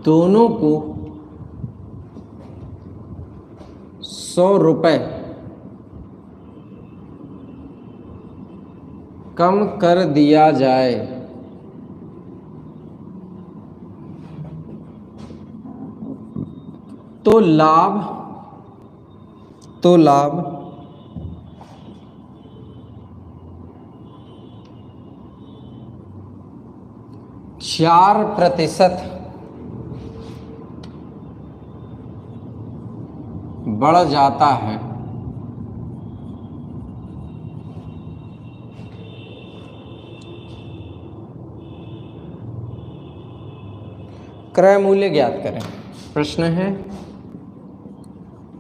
दोनों को 100 रुपए कम कर दिया जाए तो लाभ 4% बढ़ जाता है क्रय मूल्य ज्ञात करें। प्रश्न है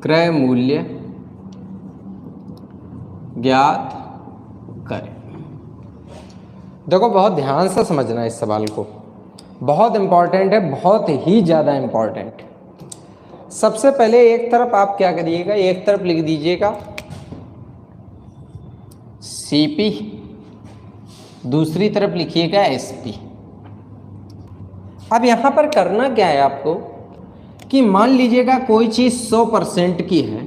क्रय मूल्य ज्ञात करें। देखो बहुत ध्यान से समझना इस सवाल को, बहुत इंपॉर्टेंट है, बहुत ही ज़्यादा इंपॉर्टेंट। सबसे पहले एक तरफ आप क्या करिएगा, एक तरफ लिख दीजिएगा सीपी, दूसरी तरफ लिखिएगा एसपी। अब यहाँ पर करना क्या है आपको कि मान लीजिएगा कोई चीज़ 100% की है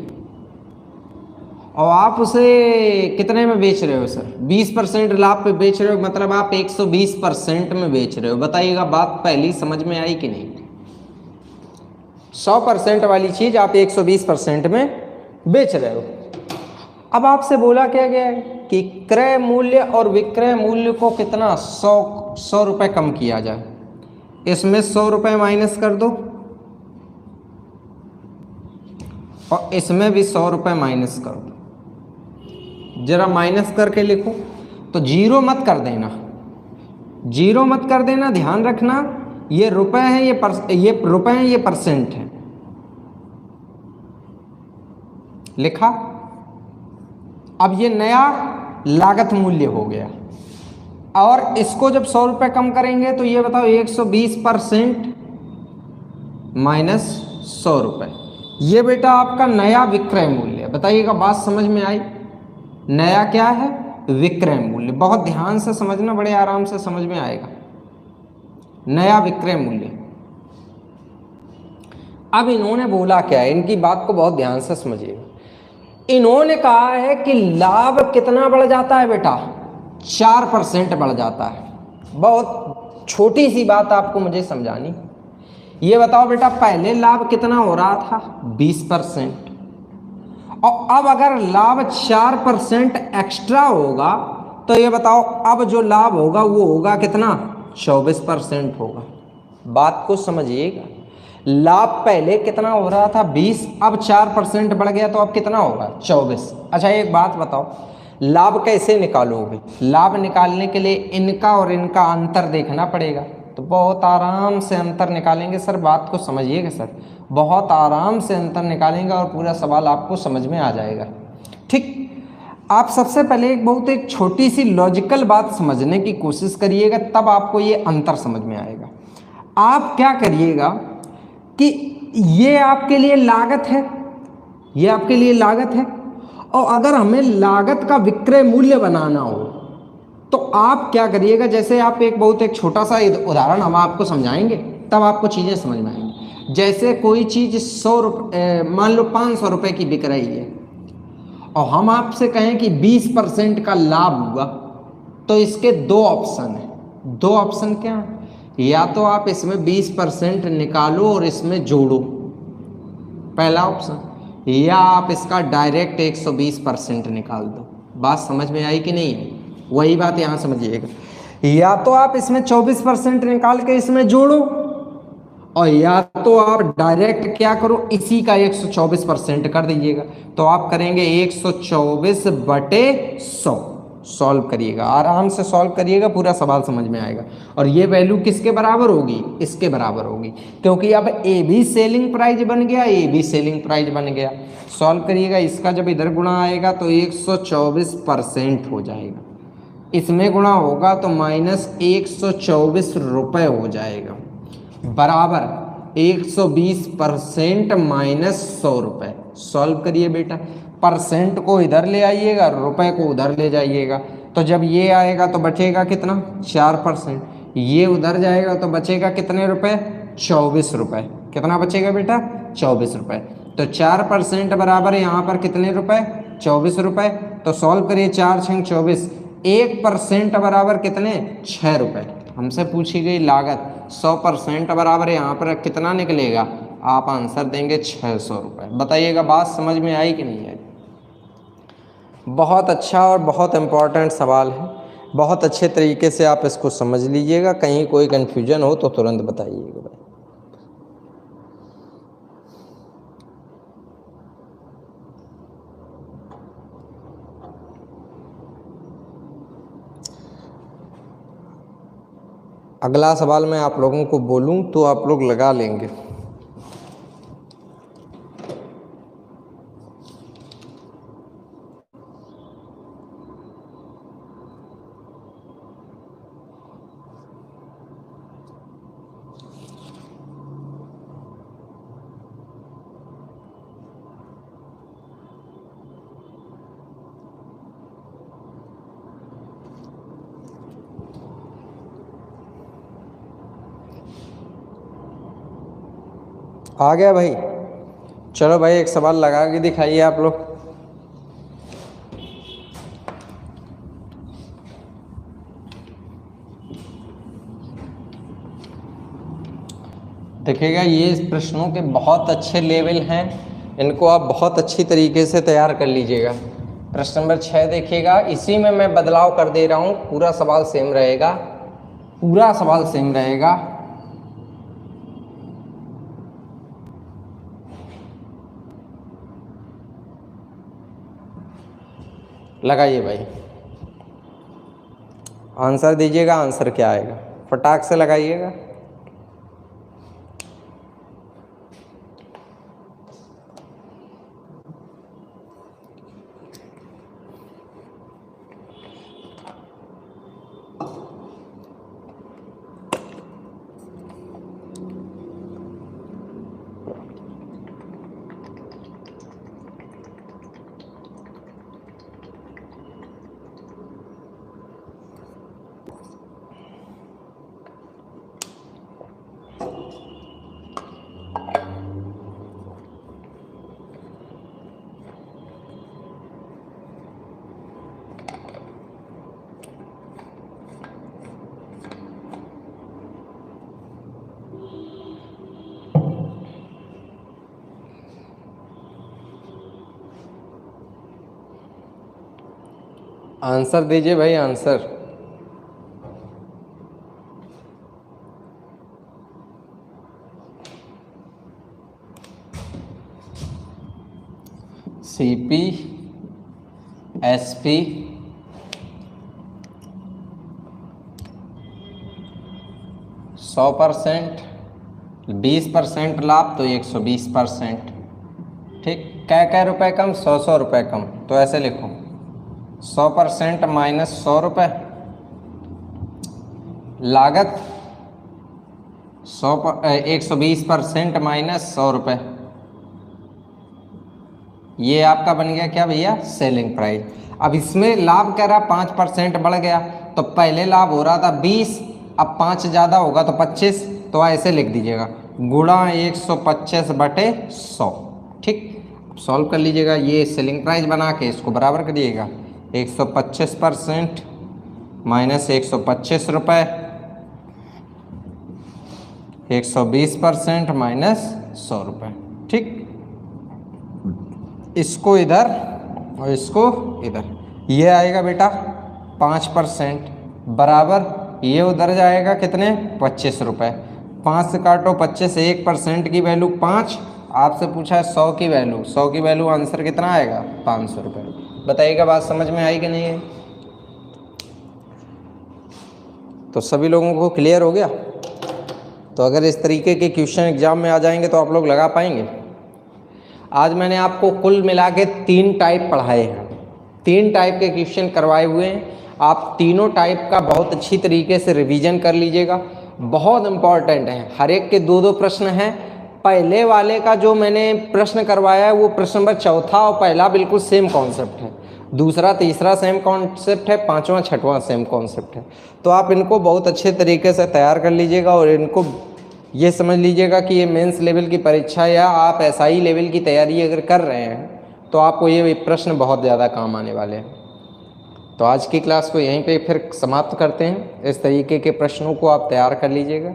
और आप उसे कितने में बेच रहे हो सर, 20% लाभ पे बेच रहे हो, मतलब आप 120% में बेच रहे हो। बताइएगा बात पहली समझ में आई कि नहीं। 100% वाली चीज़ आप 120% में बेच रहे हो। अब आपसे बोला क्या गया है कि क्रय मूल्य और विक्रय मूल्य को कितना 100 रुपये कम किया जाए। इसमें 100 रुपये माइनस कर दो और इसमें भी 100 रुपये माइनस कर दो। जरा माइनस करके लिखो, तो जीरो मत कर देना, जीरो मत कर देना, ध्यान रखना ये रुपए हैं, ये रुपए हैं, ये परसेंट है। लिखा। अब ये नया लागत मूल्य हो गया और इसको जब 100 रुपये कम करेंगे तो ये बताओ 120% माइनस 100 रुपये, ये बेटा आपका नया विक्रय मूल्य। बताइएगा बात समझ में आई। नया क्या है, विक्रय मूल्य। बहुत ध्यान से समझना, बड़े आराम से समझ में आएगा। नया विक्रय मूल्य। अब इन्होंने बोला क्या है, इनकी बात को बहुत ध्यान से समझिएगा। इन्होंने कहा है कि लाभ कितना बढ़ जाता है बेटा, 4% बढ़ जाता है। बहुत छोटी सी बात आपको मुझे समझानी। ये बताओ बेटा पहले लाभ कितना हो रहा था, 20%, और अब अगर लाभ 4% एक्स्ट्रा होगा तो ये बताओ अब जो लाभ होगा वो होगा कितना, 24% होगा। बात को समझिएगा। लाभ पहले कितना हो रहा था, 20, अब 4% बढ़ गया तो अब कितना होगा, 24। अच्छा एक बात बताओ, लाभ कैसे निकालोगे। लाभ निकालने के लिए इनका और इनका अंतर देखना पड़ेगा। तो बहुत आराम से अंतर निकालेंगे सर, बात को समझिएगा सर, बहुत आराम से अंतर निकालेंगे और पूरा सवाल आपको समझ में आ जाएगा। ठीक। आप सबसे पहले एक छोटी सी लॉजिकल बात समझने की कोशिश करिएगा, तब आपको ये अंतर समझ में आएगा। आप क्या करिएगा कि ये आपके लिए लागत है, ये आपके लिए लागत है, और अगर हमें लागत का विक्रय मूल्य बनाना हो तो आप क्या करिएगा, जैसे आप एक छोटा सा उदाहरण हम आपको समझाएंगे तब आपको चीज़ें समझ में आएंगी। जैसे कोई चीज़ 100 रुपये, मान लो 500 रुपये की बिक रही है और हम आपसे कहें कि 20% का लाभ हुआ, तो इसके दो ऑप्शन हैं। दो ऑप्शन क्या है, या तो आप इसमें 20% निकालो और इसमें जोड़ो, पहला ऑप्शन, या आप इसका डायरेक्ट 120% निकाल दो। बात समझ में आई कि नहीं है, वही बात यहाँ समझिएगा। या तो आप इसमें 24% निकाल के इसमें जोड़ो, और या तो आप डायरेक्ट क्या करो, इसी का 124% कर दीजिएगा। तो आप करेंगे 124/100। सॉल्व करिएगा, आराम से सॉल्व करिएगा, पूरा सवाल समझ में आएगा। और ये वैल्यू किसके बराबर होगी, इसके बराबर होगी, क्योंकि अब ए भी सेलिंग प्राइस बन गया, ए भी सेलिंग प्राइस बन गया। सॉल्व करिएगा, इसका जब इधर गुणा आएगा तो 124% हो जाएगा, इसमें गुणा होगा तो -124 रुपये हो जाएगा, बराबर 120% -100 रुपये। सॉल्व करिए बेटा, परसेंट को इधर ले आइएगा, रुपए को उधर ले जाइएगा, तो जब ये आएगा तो बचेगा कितना, 4%। ये उधर जाएगा तो बचेगा कितने रुपए, 24 रुपये। कितना बचेगा बेटा, 24 रुपये। तो 4% बराबर यहाँ पर कितने रुपए, 24 रुपये। तो सॉल्व करिए, 4 6 24, 1% बराबर कितने, 6 रुपये। हमसे पूछी गई लागत 100% बराबर यहाँ पर कितना निकलेगा, आप आंसर देंगे 600 रुपये। बताइएगा बात समझ में आई कि नहीं आई। बहुत अच्छा और बहुत इम्पॉर्टेंट सवाल है। बहुत अच्छे तरीके से आप इसको समझ लीजिएगा, कहीं कोई कन्फ्यूजन हो तो तुरंत बताइएगा भाई। अगला सवाल मैं आप लोगों को बोलूं तो आप लोग लगा लेंगे। आ गया भाई? चलो भाई एक सवाल लगा के दिखाइए आप लोग। देखिएगा ये प्रश्नों के बहुत अच्छे लेवल हैं, इनको आप बहुत अच्छी तरीके से तैयार कर लीजिएगा। प्रश्न नंबर 6 देखिएगा, इसी में मैं बदलाव कर दे रहा हूँ, पूरा सवाल सेम रहेगा, पूरा सवाल सेम रहेगा। लगाइए भाई, आंसर दीजिएगा, आंसर क्या आएगा फटाक से लगाइएगा। आंसर दीजिए भाई, आंसर। सीपी, एसपी, सौ %, 20% लाभ तो 120%। ठीक, क्या रुपए कम, 100 रुपए कम, तो ऐसे लिखो 100% माइनस 100 रुपये, लागत 120% माइनस 100 रुपये। ये आपका बन गया क्या भैया, सेलिंग प्राइस। अब इसमें लाभ कह रहा 5% बढ़ गया, तो पहले लाभ हो रहा था 20, अब 5 ज़्यादा होगा तो 25, तो ऐसे लिख दीजिएगा गुणा 125/100। ठीक, सॉल्व कर लीजिएगा, ये सेलिंग प्राइस बना के इसको बराबर करिएगा 125% माइनस 125 रुपये, 120% माइनस 100 रुपये। ठीक, इसको इधर और इसको इधर, ये आएगा बेटा 5% बराबर, ये उधर जाएगा कितने, 25 रुपये। 5 से काटो 25, 1% की वैल्यू 5, आपसे पूछा है 100 की वैल्यू, 100 की वैल्यू आंसर कितना आएगा, 500 रुपये। बताइएगा बात समझ में आई कि नहीं है? तो सभी लोगों को क्लियर हो गया? तो अगर इस तरीके के क्वेश्चन एग्जाम में आ जाएंगे तो आप लोग लगा पाएंगे। आज मैंने आपको कुल मिला के 3 टाइप पढ़ाए हैं, 3 टाइप के क्वेश्चन करवाए हुए हैं। आप तीनों टाइप का बहुत अच्छी तरीके से रिवीजन कर लीजिएगा, बहुत इंपॉर्टेंट है। हर एक के 2-2 प्रश्न हैं। पहले वाले का जो मैंने प्रश्न करवाया है वो प्रश्न नंबर 4 और पहला बिल्कुल सेम कॉन्सेप्ट है, दूसरा तीसरा सेम कॉन्सेप्ट है, 5वां 6वां सेम कॉन्सेप्ट है। तो आप इनको बहुत अच्छे तरीके से तैयार कर लीजिएगा और इनको ये समझ लीजिएगा कि ये मेंस लेवल की परीक्षा या आप एसआई लेवल की तैयारी अगर कर रहे हैं तो आपको ये प्रश्न बहुत ज़्यादा काम आने वाले हैं। तो आज की क्लास को यहीं पे फिर समाप्त करते हैं। इस तरीके के प्रश्नों को आप तैयार कर लीजिएगा,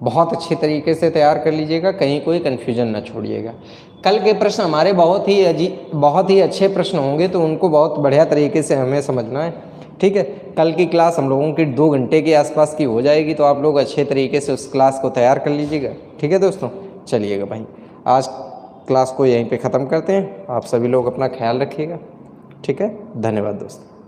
बहुत अच्छे तरीके से तैयार कर लीजिएगा, कहीं कोई कन्फ्यूजन ना छोड़िएगा। कल के प्रश्न हमारे बहुत ही अच्छे प्रश्न होंगे, तो उनको बहुत बढ़िया तरीके से हमें समझना है। ठीक है। कल की क्लास हम लोगों की 2 घंटे के आसपास की हो जाएगी, तो आप लोग अच्छे तरीके से उस क्लास को तैयार कर लीजिएगा। ठीक है दोस्तों, चलिएगा भाई, आज क्लास को यहीं पे ख़त्म करते हैं। आप सभी लोग अपना ख्याल रखिएगा। ठीक है, धन्यवाद दोस्तों।